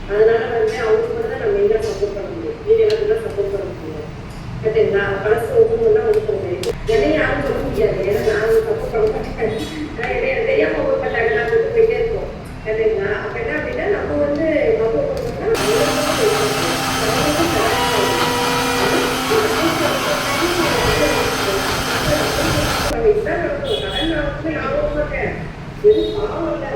அதனால வந்து அவங்க கூட தான் நம்ம என்ன சப்போர்ட் பண்ண முடியும், மீதி எல்லாத்துக்கும் சப்போர்ட் பண்ண முடியும். கேட்டீங்களா? பழசு ஒவ்வொன்றா வந்து சொல்ல முடியும். என்னையும் யாரும் சொல்ல முடியாது, ஏன்னா நான் சப்போர்ட் பண்ண மாட்டேன். என்னைய தெரியாம ஒவ்வொரு பண்ணாங்க, நான் வந்து போயிட்டே இருக்கோம். கேட்டீங்களா? அப்ப என்ன அப்படின்னா நம்ம வந்து சப்போர்ட் பண்ணோம்னா கடன் நான் வந்து நான் மாட்டேன், எதுவும் பாவம் இல்லை.